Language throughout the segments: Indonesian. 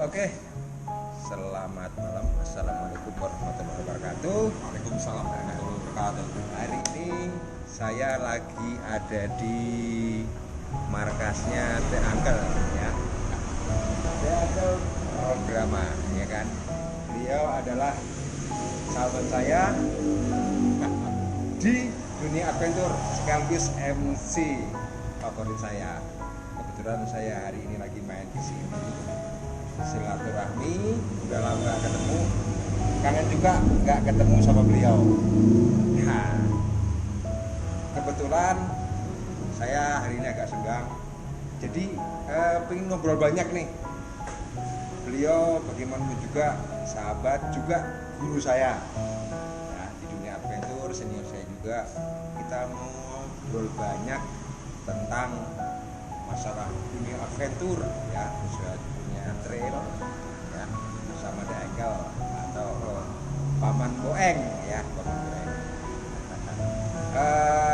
Oke, selamat malam. Assalamualaikum warahmatullahi wabarakatuh. Waalaikumsalam warahmatullahi wabarakatuh. Hari ini saya lagi ada di markasnya The Uncle ya. The Uncle Programa ya kan. Beliau adalah sahabat saya di dunia adventure sekaligus MC favorit saya. Kebetulan saya hari ini lagi main di sini. Silaturahmi, udah lama gak ketemu, kangen juga gak ketemu sama beliau. Nah, kebetulan saya hari ini agak senggang, jadi pengen ngobrol banyak nih. Beliau bagaimanapun juga sahabat, juga guru saya ya, di dunia adventure, senior saya juga. Kita mau ngobrol banyak tentang masalah dunia adventure ya, khususnya dunia trail ya, bersama The Uncle atau Paman Boeng ya, Paman Boeng.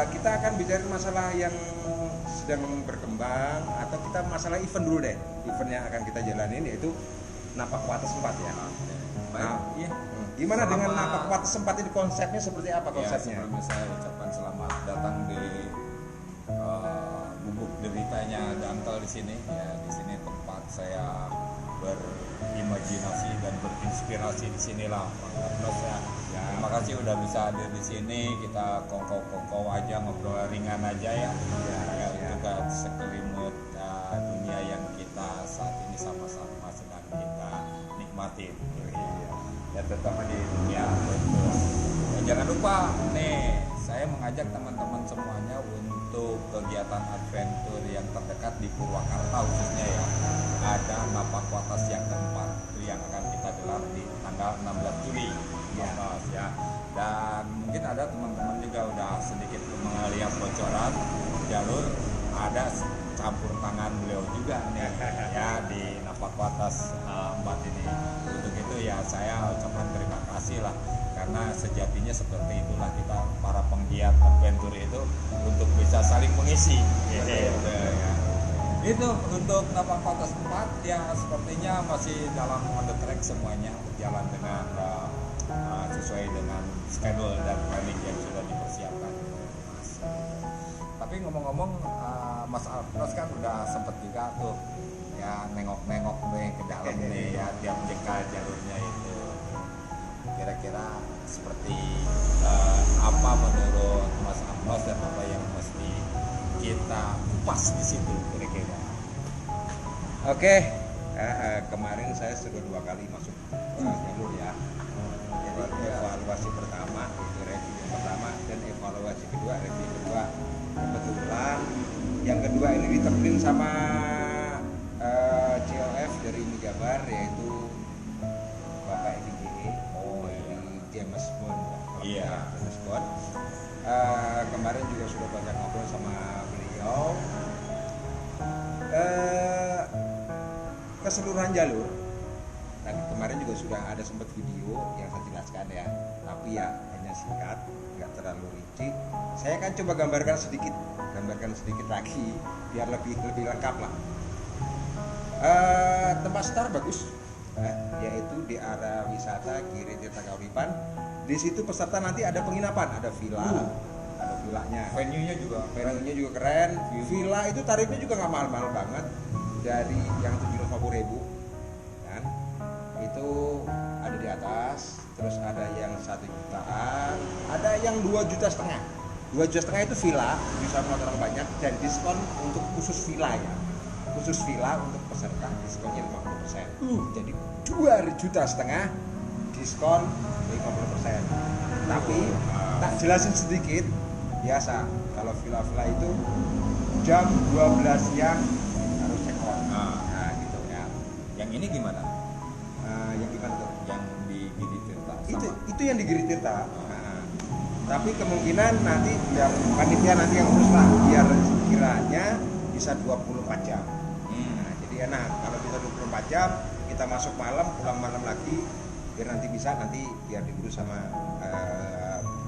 Kita akan bicara masalah yang sedang berkembang, atau kita masalah event dulu deh. Event yang akan kita jalanin yaitu Napak Wates 4 ya. Nah, Iya. gimana dengan Napak Wates 4 ini, konsepnya seperti apa Ya, konsepnya? sebelumnya saya ucapkan selamat datang di bubuk deritanya The Uncle di sini. Ya, di sini tempat saya berimajinasi dan berinspirasi di sinilah. Terus ya, terima kasih udah bisa hadir di sini. Kita kongkow aja, ngobrol ringan aja ya. Ya, untuk sekelimut dunia yang kita saat ini sama-sama sedang kita nikmatin. Ya, terutama di dunia adventure. Ya, jangan lupa nih, saya mengajak teman-teman semuanya untuk kegiatan adventure yang terdekat di Purwakarta khususnya ya. Ada Napak Wates yang keempat, itu yang akan kita gelar di tanggal 16 Juli ya. Dan mungkin ada teman-teman juga udah sedikit melihat bocoran jalur, ada campur tangan beliau juga nih ya di Napak Wates 4 ini. Untuk itu ya saya ucapkan terima kasih lah, karena sejatinya seperti itulah kita para penggiat adventure itu, untuk bisa saling mengisi gitu ya. Itu untuk Napak Wates 4 ya, sepertinya masih dalam on the track, semuanya berjalan dengan sesuai dengan schedule dan planning yang sudah dipersiapkan. Tapi ngomong-ngomong, Mas Alfons kan udah sempet juga tuh ya nengok-nengok nih ke dalam nih ya, tiap jengkal jalurnya itu. Kira-kira seperti apa menurut Mas Alfons dan apa yang mesti kita kupas di situ kira-kira? Oke, kemarin saya sudah 2 kali masuk jalur ya. Jadi evaluasi pertama itu review yang pertama, dan evaluasi kedua review kedua. Kebetulan yang kedua ini ditemenin sama COF dari Mijabar, yaitu Bapak EDGE. Dari James Bond. Iya. James Bond. Kemarin juga sudah banyak ngobrol sama beliau. Keseluruhan jalur, dan kemarin juga sudah ada sempat video yang saya jelaskan ya, tapi ya hanya singkat, nggak terlalu rinci. Saya akan coba gambarkan sedikit lagi biar lebih lengkap lah. Tempat start bagus, yaitu di area wisata Giri Tirta Kauripan. Di situ peserta nanti ada penginapan, ada villa, ada villanya. Venue-nya juga Keren. Villa itu tarifnya juga nggak mahal-mahal banget, dari yang 75.000 kan, itu ada di atas. Terus ada yang 1 jutaan, ada yang 2,5 juta. 2,5 juta itu villa, bisa muat orang banyak, dan diskon untuk khusus villa ya. Khusus villa untuk peserta diskonnya 50%. Jadi 2,5 juta diskon 50%. Tapi tak jelasin sedikit, biasa kalau villa-villa itu jam 12 siang harus check out. Nah, gitu ya. yang ini gimana? Yang gimana tuh? Yang di Giri Tirta Itu yang di Giri Tirta. Nah, tapi kemungkinan nanti biar panitia nanti yang urus lah, biar kiranya bisa 24 jam. Nah, jadi enak kalau bisa 24 jam, kita masuk malam, pulang malam lagi, biar nanti biar diurus sama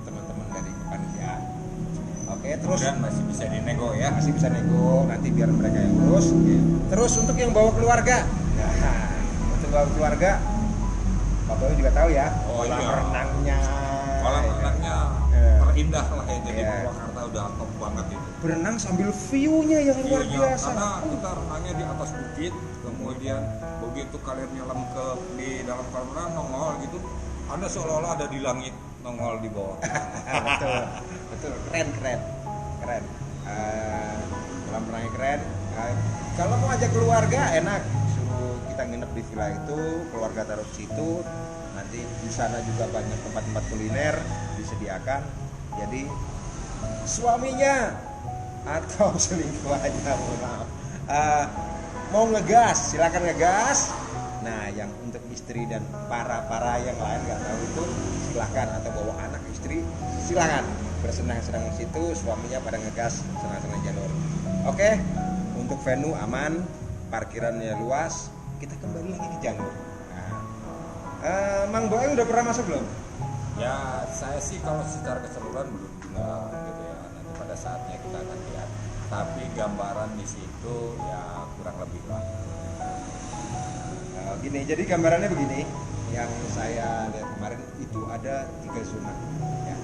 teman-teman dari panitia. Oke, terus dan masih bisa dinego ya. Masih bisa nego, nanti biar mereka yang urus. Terus untuk yang bawa keluarga, nah, untuk keluarga, Pak Boy juga tahu ya, Oh, kolam iya. renangnya. Kolam renangnya Eh. terindah lah ya, jadi Iya. Purwakarta udah top banget itu. Berenang sambil view-nya yang luar View-nya, biasa. karena kita renangnya di atas bukit, kemudian begitu kalian nyelam ke di dalam kolam renang nongol gitu, Anda seolah-olah ada di langit nongol di bawah. betul, betul, keren. Kolam renangnya keren. Kalau mau ajak keluarga enak, suruh kita nginep di villa itu, keluarga taruh di situ. Nanti di sana juga banyak tempat-tempat kuliner disediakan. Jadi suaminya atau selingkuhannya mau ngegas, silakan ngegas. Nah, yang untuk istri dan para yang lain nggak tahu itu silakan, atau bawa anak istri silakan bersenang-senang di situ, suaminya pada ngegas senang-senang jalur. Oke, untuk venue aman, parkirannya luas, kita kembali lagi ke jalur. Nah, Mang Boeng udah pernah masuk belum? Ya, saya sih kalau secara keseluruhan belum juga gitu ya. Nanti pada saatnya kita akan lihat. Tapi gambaran di situ ya kurang lebih lah. Gini, jadi gambarannya begini, yang saya lihat kemarin itu ada 3 zona, ya.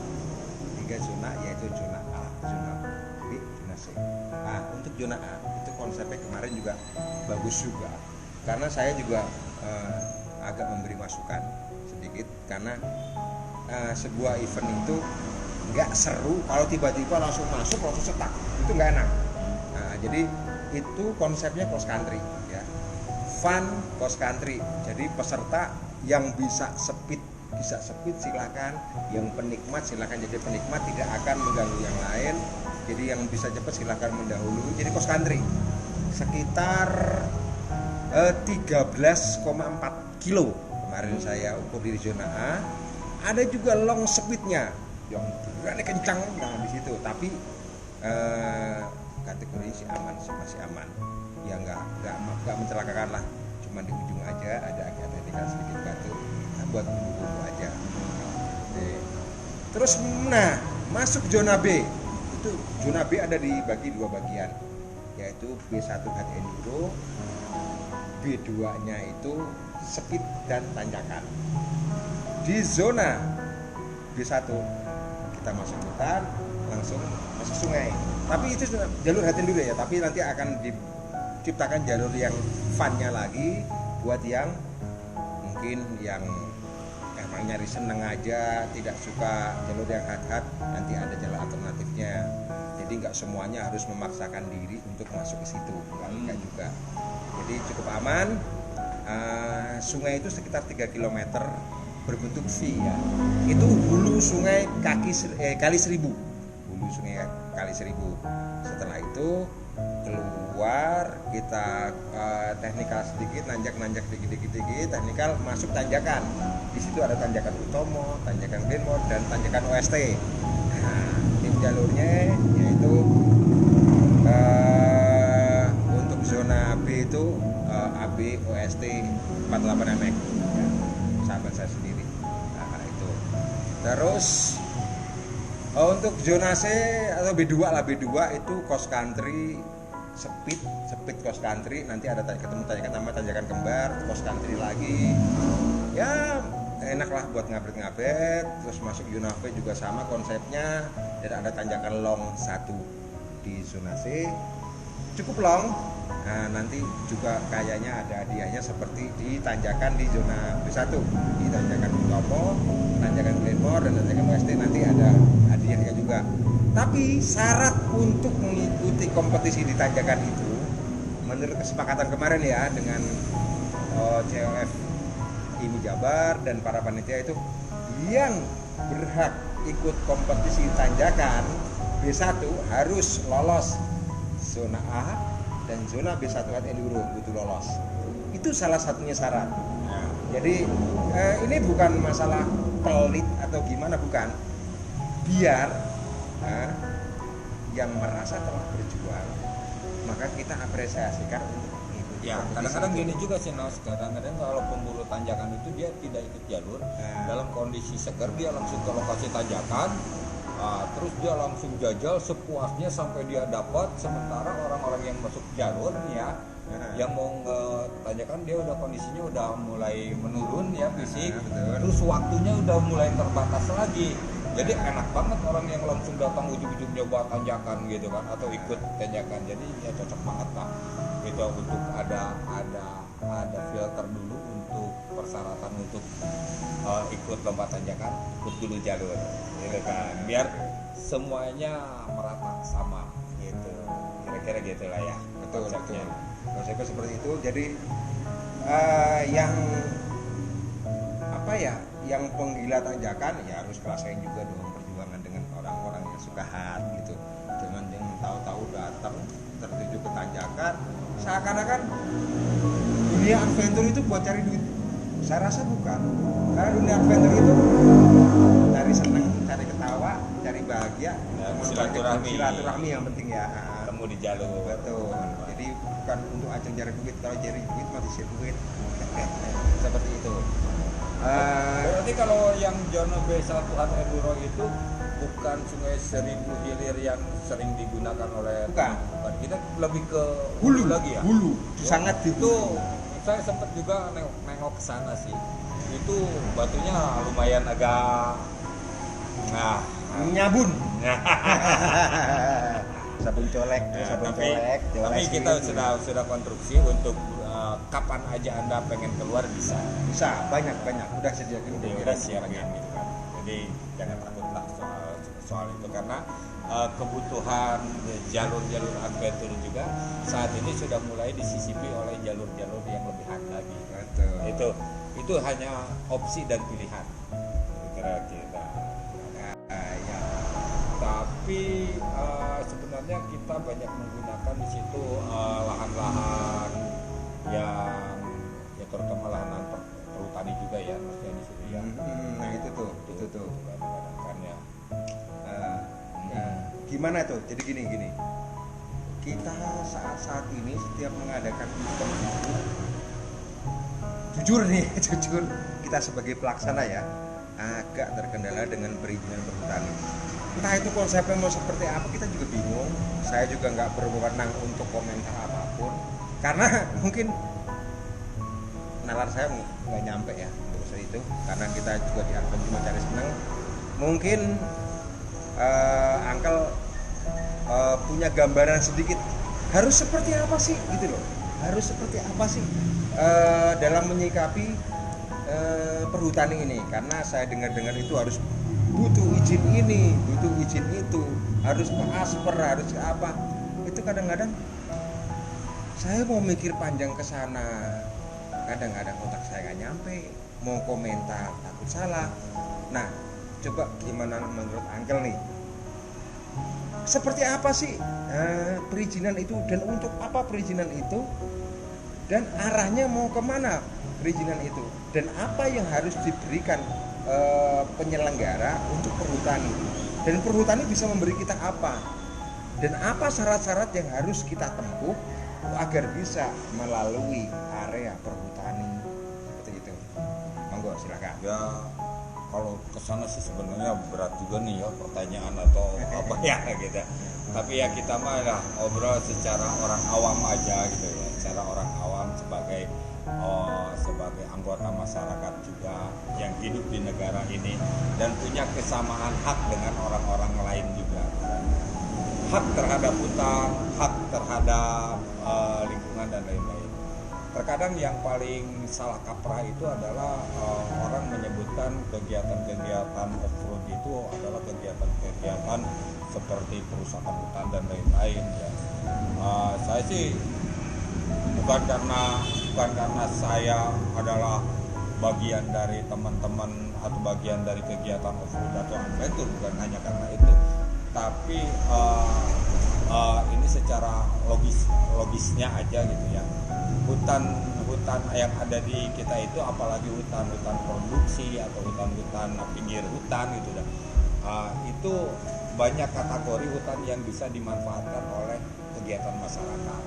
3 zona, yaitu zona A, zona B, zona C. Nah, untuk zona A itu konsepnya kemarin juga bagus juga, karena saya juga agak memberi masukan sedikit, karena sebuah event itu nggak seru kalau tiba-tiba langsung masuk langsung setak, itu nggak enak. Nah, jadi itu konsepnya cross country, ya. Fun cross country. Jadi peserta yang bisa speed silakan, yang penikmat silakan jadi penikmat, tidak akan mengganggu yang lain. Jadi yang bisa cepat silakan mendahului. Jadi cross country sekitar 13,4 kilo kemarin saya ukur di zona A. Ada juga long speednya yang berani kencang, nah di situ. Tapi kategori masih aman, ya nggak mencelakakan lah. Cuma di ujung aja ada agak sedikit batu, nah, buat bumbu aja. Oke. Terus nah masuk zona B, itu zona B ada dibagi 2 bagian, yaitu B1 hard enduro, B2 nya itu speed dan tanjakan. Di zona B1 kita masuk hutan, langsung masuk sungai. Tapi itu jalur hard enduro ya, tapi nanti akan diciptakan jalur yang fun-nya lagi buat yang mungkin yang emang nyari seneng aja, tidak suka jalur yang hard, nanti ada jalur alternatifnya. Jadi nggak semuanya harus memaksakan diri untuk masuk ke situ, enggak juga. Jadi cukup aman. Sungai itu sekitar 3 km berbentuk V, ya. Itu hulu sungai kali 1000. Hulu sungai kali 1000. Setelah itu keluar, kita teknikal sedikit, nanjak dikit, teknikal masuk tanjakan. Di situ ada tanjakan Utomo, tanjakan Glenmore, dan tanjakan OST. Nah, tim jalurnya yaitu untuk zona B itu AB OST 48 MX, ya, sahabat saya sendiri. Nah, itu. Terus untuk zona C atau B2 itu cross country speed cross country, nanti ada ketemu tanjakan tambah tanjakan kembar, cross country lagi. Ya enak lah buat ngabret. Terus masuk zona B juga sama konsepnya, dan ada tanjakan long 1 di zona C, cukup long. Nah, nanti juga kayaknya ada hadiahnya seperti di tanjakan di zona B1, di tanjakan Utomo, tanjakan Glenmore, dan tanjakan OST nanti ada hadiahnya juga. Tapi syarat untuk mengikuti kompetisi di tanjakan itu, menurut kesepakatan kemarin ya dengan COF IMI Jabar dan para panitia, itu yang berhak ikut kompetisi tanjakan B1 harus lolos zona A dan zona B1 hard enduro, butuh lolos. Itu salah satunya syarat. Nah, jadi ini bukan masalah pelit atau gimana, bukan. Biar yang merasa telah berjuang, maka kita apresiasikan untuk mengikuti. Ya, kadang-kadang gini juga sih, Nos. Kadang-kadang kalau pemburu tanjakan itu dia tidak ikut jalur, dalam kondisi seger dia langsung ke lokasi tanjakan, Terus dia langsung jajal sepuasnya sampai dia dapat, sementara orang-orang yang masuk jalur nih ya, yang mau tanyakan dia udah kondisinya udah mulai menurun ya fisik, terus waktunya udah mulai terbatas lagi. Jadi enak banget orang yang langsung datang ujung-ujungnya buat tanjakan gitu kan, atau ikut tanjakan. Jadi ya cocok banget lah gitu untuk ada filter dulu untuk persyaratan untuk ikut lomba tanjakan, ikut dulu jalur gitu kan, biar semuanya merata sama gitu, kira-kira gitulah ya. Betul. Konsepnya seperti itu. Jadi yang apa ya, yang penggila tanjakan ya harus ngerasain juga dong perjuangan dengan orang-orang yang suka hard gitu. Jangan yang tahu-tahu datang tertuju ke tanjakan seakan-akan dunia adventure itu buat cari duit. Saya rasa bukan. Karena dunia adventure itu cari seneng, cari ketawa, cari bahagia, silaturahmi yang penting ya. Temu di jalur. Betul. Jadi bukan untuk ajang cari duit. Kalau cari duit mati duit. Seperti itu. Berarti kalau yang Jono B1 Enduro itu bukan Sungai Seribu Hilir yang sering digunakan oleh bukan. Kita lebih ke hulu lagi ya. Hulu. Sangat di itu. Saya sempat juga nengok ke sana sih. Itu batunya lumayan agak nyabun. Sabun colek, tapi kita sudah konstruksi untuk kapan aja Anda pengen keluar bisa banyak udah sediakan udah siapin gitu kan. Jadi jangan takutlah soal itu, karena kebutuhan jalur-jalur adventure juga saat ini sudah mulai disisipi oleh jalur-jalur yang lebih hard lagi. Betul. Itu hanya opsi dan pilihan kira-kira. Ya. Tapi sebenarnya kita banyak menggunakan di situ lahan-lahan yang ya terutama lahan perhutani juga ya, maksudnya di situ ya. Nah itu tuh. Kan ya. Gimana tuh? Jadi gini. Kita saat ini setiap mengadakan event itu, jujur kita sebagai pelaksana ya agak terkendala dengan perizinan perhutani. Entah itu konsepnya mau seperti apa, kita juga bingung. Saya juga nggak berwenang untuk komentar apapun karena mungkin nalar saya nggak nyampe ya untuk itu, karena kita juga di advent cuma cari senang. Mungkin Uncle punya gambaran sedikit harus seperti apa sih gitu loh, harus seperti apa sih dalam menyikapi perhutani ini, karena saya dengar itu harus butuh izin ini, butuh izin itu, harus ke asper, harus ke apa. Itu kadang-kadang saya mau mikir panjang ke sana, kadang-kadang otak saya nggak nyampe, mau komentar takut salah. Nah, coba gimana menurut Uncle nih? Seperti apa sih perizinan itu, dan untuk apa perizinan itu, dan arahnya mau kemana perizinan itu, dan apa yang harus diberikan penyelenggara untuk perhutani, dan perhutani bisa memberi kita apa, dan apa syarat-syarat yang harus kita tempuh agar bisa melalui area perhutani seperti itu. Monggo silakan. Ya kalau kesana sih sebenarnya berat juga nih ya pertanyaan atau apa ya gitu. Tapi ya kita mah lah ngobrol secara orang awam aja gitu ya, secara orang awam sebagai anggota masyarakat juga yang hidup di negara ini dan punya kesamaan hak dengan orang-orang lain juga. Hak terhadap hutan, hak terhadap lingkungan dan lain-lain. Terkadang yang paling salah kaprah itu adalah orang menyebutkan kegiatan-kegiatan off-road itu adalah kegiatan-kegiatan seperti perusakan hutan dan lain-lain ya. Saya sih bukan karena saya adalah bagian dari teman-teman atau bagian dari kegiatan off-road atau adventure, bukan hanya karena itu, tapi ini secara logisnya aja gitu ya. Hutan yang ada di kita itu, apalagi hutan produksi atau hutan pinggir hutan gitu dah. Itu banyak kategori hutan yang bisa dimanfaatkan oleh kegiatan masyarakat.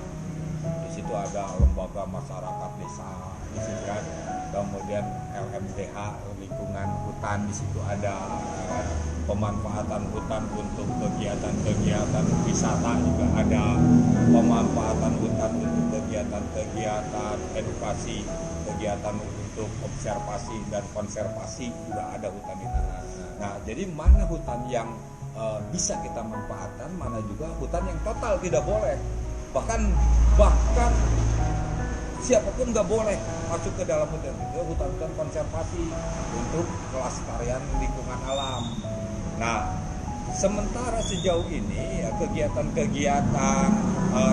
Di situ ada lembaga masyarakat desa, di situ kan. Kemudian LMDH lingkungan hutan di situ ada. pemanfaatan hutan untuk kegiatan-kegiatan wisata juga ada, pemanfaatan hutan untuk kegiatan-kegiatan edukasi, kegiatan untuk observasi dan konservasi juga ada hutan itu. Nah, jadi mana hutan yang bisa kita manfaatkan, mana juga hutan yang total tidak boleh. Bahkan siapapun nggak boleh masuk ke dalam hutan itu, hutan-hutan konservasi untuk kelestarian lingkungan alam. Nah, sementara sejauh ini ya, kegiatan-kegiatan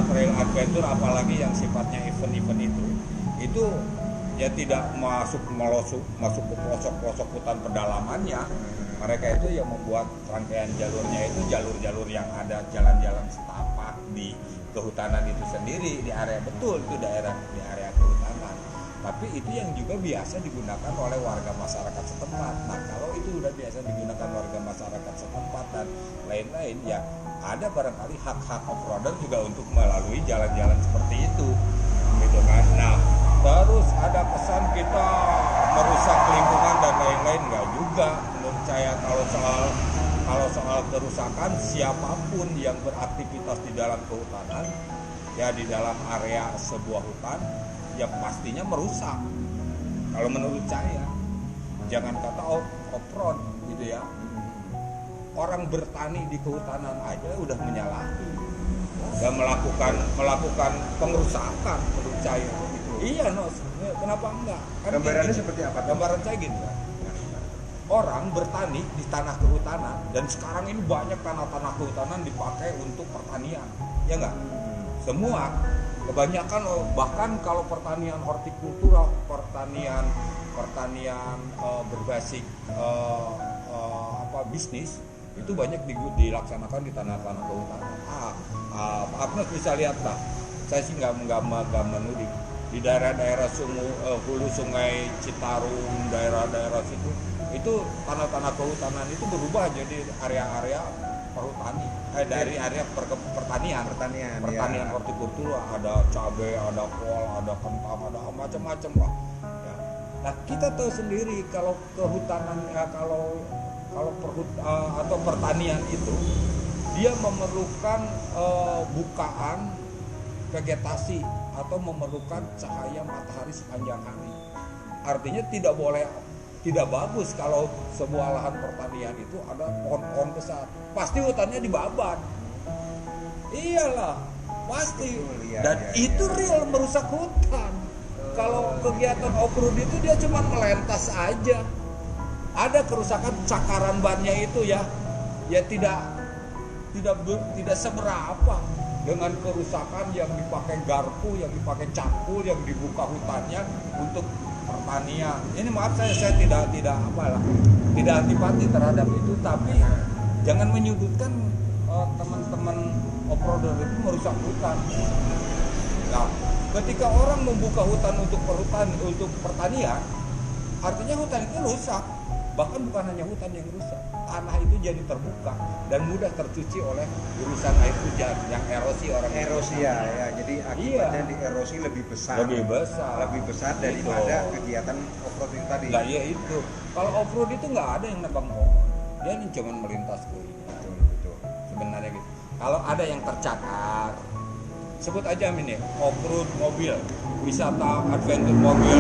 trail adventure apalagi yang sifatnya event-event itu ya tidak masuk ke pelosok-pelosok hutan pedalamannya. Mereka itu yang membuat rangkaian jalurnya itu jalur-jalur yang ada jalan-jalan setapak di kehutanan itu sendiri, di area betul itu daerah di area kehutanan. Tapi itu yang juga biasa digunakan oleh warga masyarakat setempat. Nah, kalau itu udah biasa digunakan warga masyarakat setempat dan lain-lain, ya ada barangkali hak-hak off-roader juga untuk melalui jalan-jalan seperti itu, gitu kan. Nah, terus ada kesan kita merusak lingkungan dan lain-lain, nggak juga. Menurut saya kalau soal kerusakan, siapapun yang beraktivitas di dalam kehutanan, ya di dalam area sebuah hutan, ya pastinya merusak. Kalau menurut saya, jangan kata off-road gitu ya. Orang bertani di kehutanan aja udah menyalahi dan melakukan pengerusakan menurut saya. Iya, kenapa enggak? Kan Gambarannya seperti apa? Gambaran saya gini kan. Orang bertani di tanah kehutanan, dan sekarang ini banyak tanah-tanah kehutanan dipakai untuk pertanian, ya enggak? Semua, kebanyakan, bahkan kalau pertanian hortikultura, pertanian berbasis bisnis, itu banyak dilaksanakan di tanah-tanah kehutanan. Agnes bisa lihat lah, saya sih nggak menuding di daerah-daerah hulu sungai Citarum, daerah-daerah situ, itu tanah-tanah kehutanan itu berubah jadi area-area perhutani, dari area pertanian ya. Hortikultura, ada cabai, ada kol, ada kentang, ada macam-macam lah. Ya. Nah, kita tahu sendiri kalau kehutanan, atau pertanian itu dia memerlukan bukaan vegetasi atau memerlukan cahaya matahari sepanjang hari. Artinya tidak bagus kalau sebuah lahan pertanian itu ada pohon-pohon besar. Pasti hutannya dibabat. Iyalah, pasti. Dan itu real merusak hutan. Kalau kegiatan off-road itu dia cuma melentas aja. Ada kerusakan cakaran bannya itu ya tidak seberapa dengan kerusakan yang dipakai garpu, yang dipakai cangkul, yang dibuka hutannya untuk pertanian. Ini maaf saya tidak antipati terhadap itu, tapi jangan menyudutkan teman-teman off-roader itu merusak hutan. Nah, ketika orang membuka hutan untuk pertanian, artinya hutan itu rusak. Bahkan bukan hanya hutan yang rusak, tanah itu jadi terbuka dan mudah tercuci oleh gurusan air hujan yang erosi ya. Jadi akibatnya di erosi lebih besar daripada kegiatan off-road itu tadi. Nah, iya itu. Kalau off-road itu nggak ada yang nebang pohon, dia cuma melintas ke ini. Betul. Sebenarnya gitu. Kalau ada yang tercakar, sebut aja ini off-road mobil, wisata adventure mobil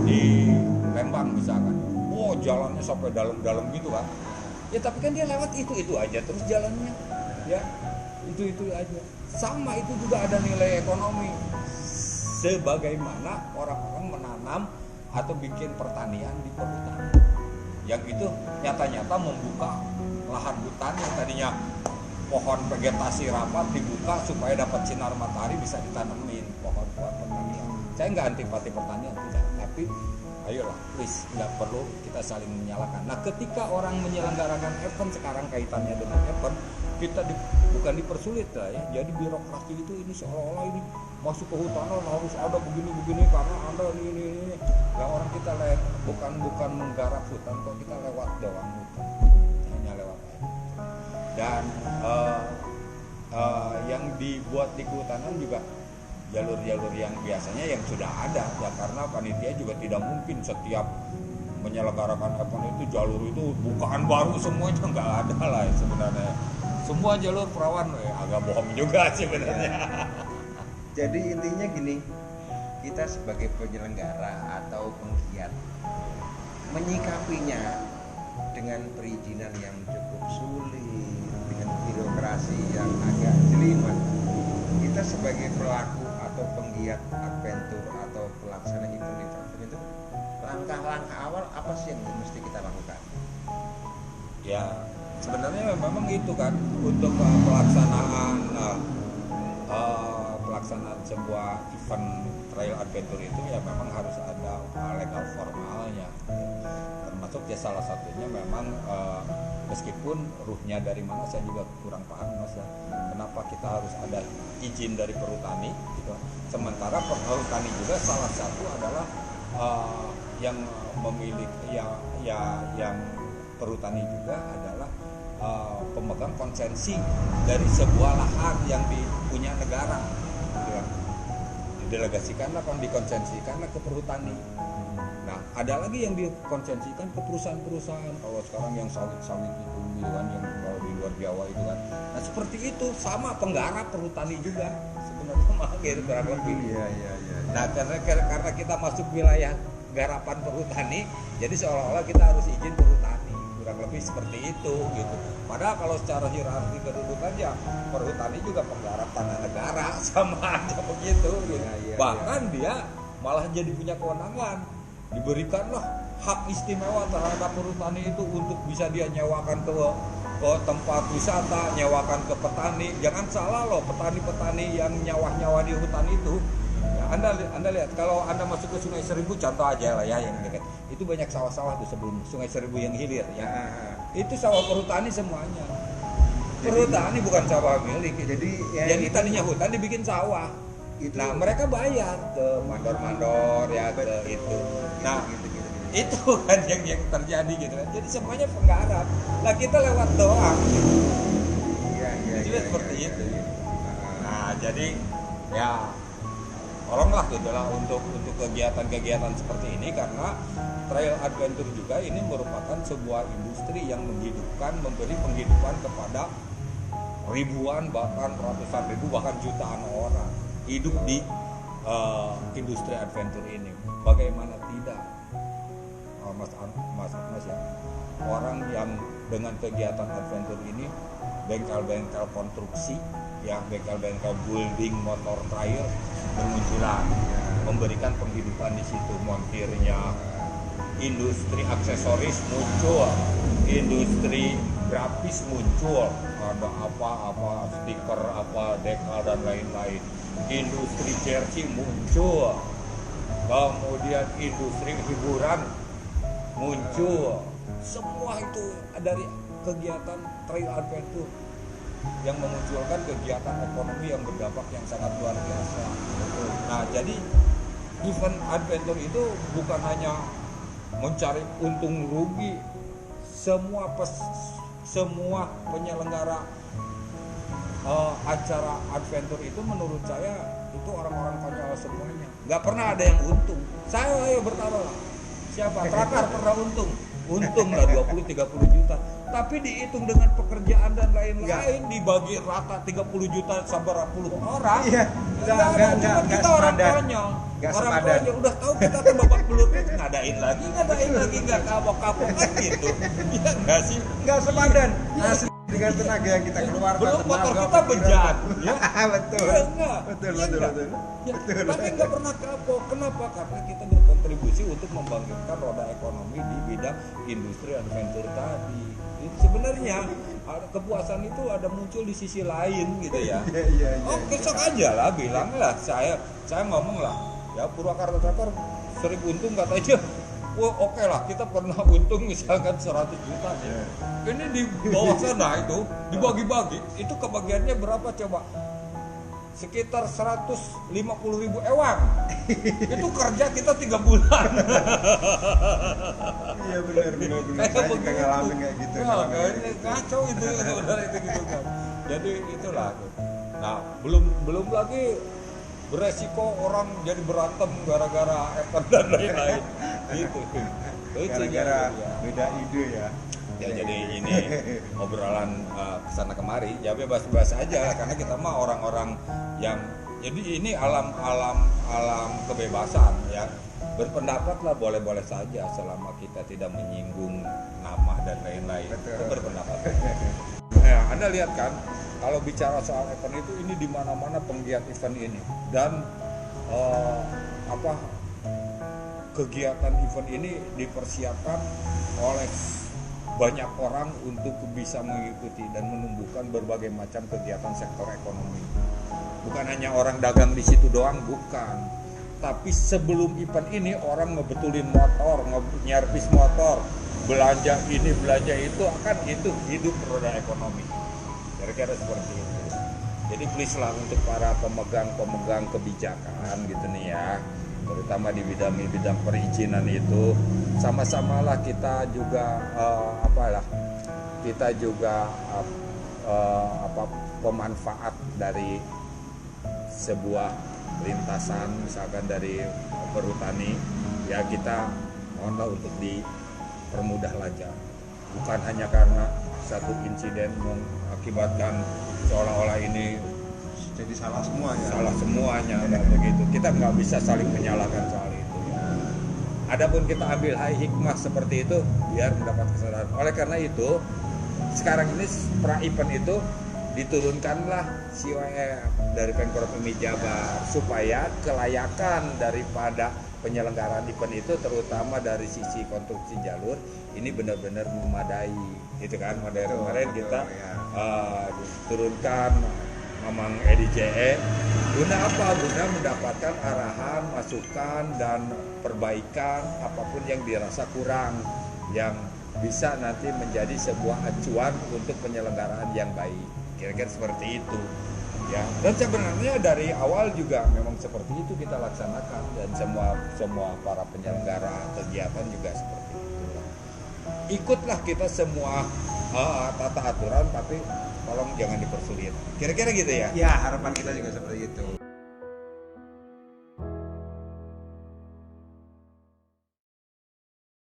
di Lembang misalkan. Oh, jalannya sampai dalam-dalam gitu kan. Ya tapi kan dia lewat itu aja terus jalannya. Ya, itu aja. Sama itu juga ada nilai ekonomi. Sebagaimana orang-orang menanam atau bikin pertanian di perhutanan. Yang itu nyata-nyata membuka lahan hutan yang tadinya pohon vegetasi rapat dibuka supaya dapat sinar matahari bisa ditanemin pohon-pohon pertanian. Saya nggak antipati pertanian tidak, tapi ayolah please, nggak perlu kita saling menyalahkan. Nah, ketika orang menyelenggarakan event sekarang kaitannya dengan event, kita bukan dipersulit lah ya. Jadi birokrasi itu ini seolah-olah ini masuk ke hutanan harus ada begini karena ada ini. Nah, orang kita bukan menggarap hutan, kok kita lewat doang hutan, hanya lewat aja. Dan yang dibuat di kehutanan juga jalur-jalur yang biasanya yang sudah ada ya, karena panitia juga tidak mungkin setiap menyelenggarakan event itu jalur itu bukaan baru semuanya nggak ada lah sebenarnya. Semua jalur perawan agak bohong juga sebenarnya. Jadi intinya gini, kita sebagai penyelenggara atau penggiat menyikapinya dengan perizinan yang cukup sulit, dengan birokrasi yang agak jelimet. Kita sebagai pelaku atau penggiat adventure atau pelaksana event itu, langkah-langkah awal apa sih yang mesti kita lakukan? Ya sebenarnya memang itu kan untuk pelaksanaan sebuah event trail adventure itu ya memang harus ada legal formalnya, termasuk ya salah satunya memang meskipun ruhnya dari mana saya juga kurang paham Mas ya, kenapa kita harus ada izin dari perhutani gitu. Sementara perhutani juga salah satu adalah yang memiliki yang perhutani juga adalah pemegang konsensi dari sebuah lahan yang dipunya negara gitu kan. Didelegasikanlah kan, dikonsensikanlah ke perhutani. Nah ada lagi yang dikonsensikan ke perusahaan-perusahaan, kalau sekarang yang sawit-sawit itu gitu kan, yang kalau di luar Jawa itu kan. Nah seperti itu sama penggarap perhutani juga sebenarnya mah gitu kurang lebih. Iya. Nah karena kita masuk wilayah garapan perhutani, jadi seolah-olah kita harus izin perhutani, kurang lebih seperti itu gitu. Padahal kalau secara hierarki kedudukan ya perhutani juga penggarap tanah negara sama aja begitu gitu. Iya. Bahkan dia malah jadi punya kewenangan, diberikanlah hak istimewa terhadap perhutani itu untuk bisa dia nyewakan ke tempat wisata, nyewakan ke petani. Jangan salah loh, petani-petani yang nyawa-nyawa di hutan itu ya, anda lihat kalau Anda masuk ke Sungai Seribu contoh aja lah ya yang dekat, itu banyak sawah-sawah tuh sebelum Sungai Seribu yang hilir ya. Itu sawah perhutani semuanya. Perhutani bukan sawah milik. Jadi tadinya hutan dibikin sawah. Itu. Nah mereka bayar ke mandor-mandor ya ke itu. Nah itu kan yang terjadi gitu kan. Jadi semuanya penggarap. Lah kita lewat doang. Iya. Jadi seperti itu. Nah jadi ya tolonglah gitulah untuk kegiatan-kegiatan seperti ini, karena trail adventure juga ini merupakan sebuah industri yang memberi penghidupan kepada ribuan bahkan ratusan ribu bahkan jutaan orang hidup di industri adventure ini. Bagaimana tidak Mas ya, orang yang dengan kegiatan adventure ini, bengkel-bengkel konstruksi ya, bengkel-bengkel building motor trail bermunculan, memberikan penghidupan di situ, montirnya, industri aksesoris muncul, industri grafis muncul, ada apa stiker, apa dekal dan lain-lain, industri jersey muncul, kemudian industri hiburan muncul. Semua itu dari kegiatan trail adventure yang memunculkan kegiatan ekonomi yang berdampak yang sangat luar biasa. Nah, jadi event adventure itu bukan hanya mencari untung rugi. Semua penyelenggara acara adventure itu menurut saya itu orang-orang konyol semuanya. Nggak pernah ada yang untung. Saya bertaruh lah. Siapa? Trakar pernah untung lah 20-30 juta. Tapi dihitung dengan pekerjaan dan lain-lain, dibagi rata 30 juta sabar puluh orang. Iya. Kita orang konyol. Orang konyol udah tahu kita tuh babak belur, ngadain lagi nggak kapok-kapok kan gitu. Iya nggak sih? Nggak sepadan. Asli dengan tenaga yang kita keluarkan. Belum motor kita bejat, ya. Betul. Ya, enggak. Betul. Ya, tapi nggak pernah kapok. Kenapa? Karena kita berkontribusi untuk membangkitkan roda ekonomi di bidang industri adventure tadi. Itu sebenarnya kepuasan itu ada muncul di sisi lain gitu ya. Iya. Oke, sok aja lah, bilang lah. Saya ngomong lah. Ya Purwakarta Tracker 1000 untung katanya. Wah oke lah, kita pernah untung misalkan 100 juta nih. Ini di bawah sana itu dibagi-bagi, itu kebagiannya berapa coba? Sekitar 150.000 ewang. Itu kerja kita 3 bulan. Iya benar. Saya juga ngalamin kayak gitu. Ya, kayaknya kacau itu sebenarnya itu gitu kan. Jadi itulah. Nah, belum lagi beresiko orang jadi berantem gara-gara event dan lain-lain gitu. gara-gara beda ide ya. Ya jadi ini obrolan kesana kemari ya bebas-bebas aja karena kita mah orang-orang yang jadi ini alam kebebasan ya, berpendapat lah boleh-boleh saja selama kita tidak menyinggung nama dan lain-lain. Itu berpendapat. Nah, Anda lihat kan kalau bicara soal event itu ini di mana-mana penggiat event ini dan kegiatan event ini dipersiapkan oleh banyak orang untuk bisa mengikuti dan menumbuhkan berbagai macam kegiatan sektor ekonomi. Bukan hanya orang dagang di situ doang, bukan. Tapi sebelum event ini orang ngebetulin motor, nyervis motor, belanja ini, belanja itu, akan itu hidup roda ekonomi. Kira-kira seperti itu. Jadi please lah untuk para pemegang kebijakan gitu nih ya, terutama di bidang perizinan itu, sama-samalah kita juga pemanfaat dari sebuah lintasan, misalkan dari perhutani ya, kita mohonlah untuk dipermudah aja, bukan hanya karena satu insiden mengakibatkan seolah-olah ini jadi salah semuanya. Salah semuanya, begitu. Kita nggak bisa saling menyalahkan soal itu. Adapun kita ambil hikmah seperti itu biar mendapat kesadaran. Oleh karena itu, sekarang ini pra event itu diturunkanlah COF dari Pemprov MI Jabar supaya kelayakan daripada penyelenggaraan event itu, terutama dari sisi konstruksi jalur ini benar-benar memadai, gitu kan. Kemarin kita turunkan Mamang EDJE guna apa? Guna mendapatkan arahan, masukan dan perbaikan apapun yang dirasa kurang, yang bisa nanti menjadi sebuah acuan untuk penyelenggaraan yang baik. Kira-kira seperti itu ya. Dan sebenarnya dari awal juga memang seperti itu kita laksanakan, dan semua para penyelenggara kegiatan juga seperti itu. Ikutlah kita semua tata aturan, tapi tolong jangan dipersulit. Kira-kira gitu ya. Ya, harapan kita juga seperti itu.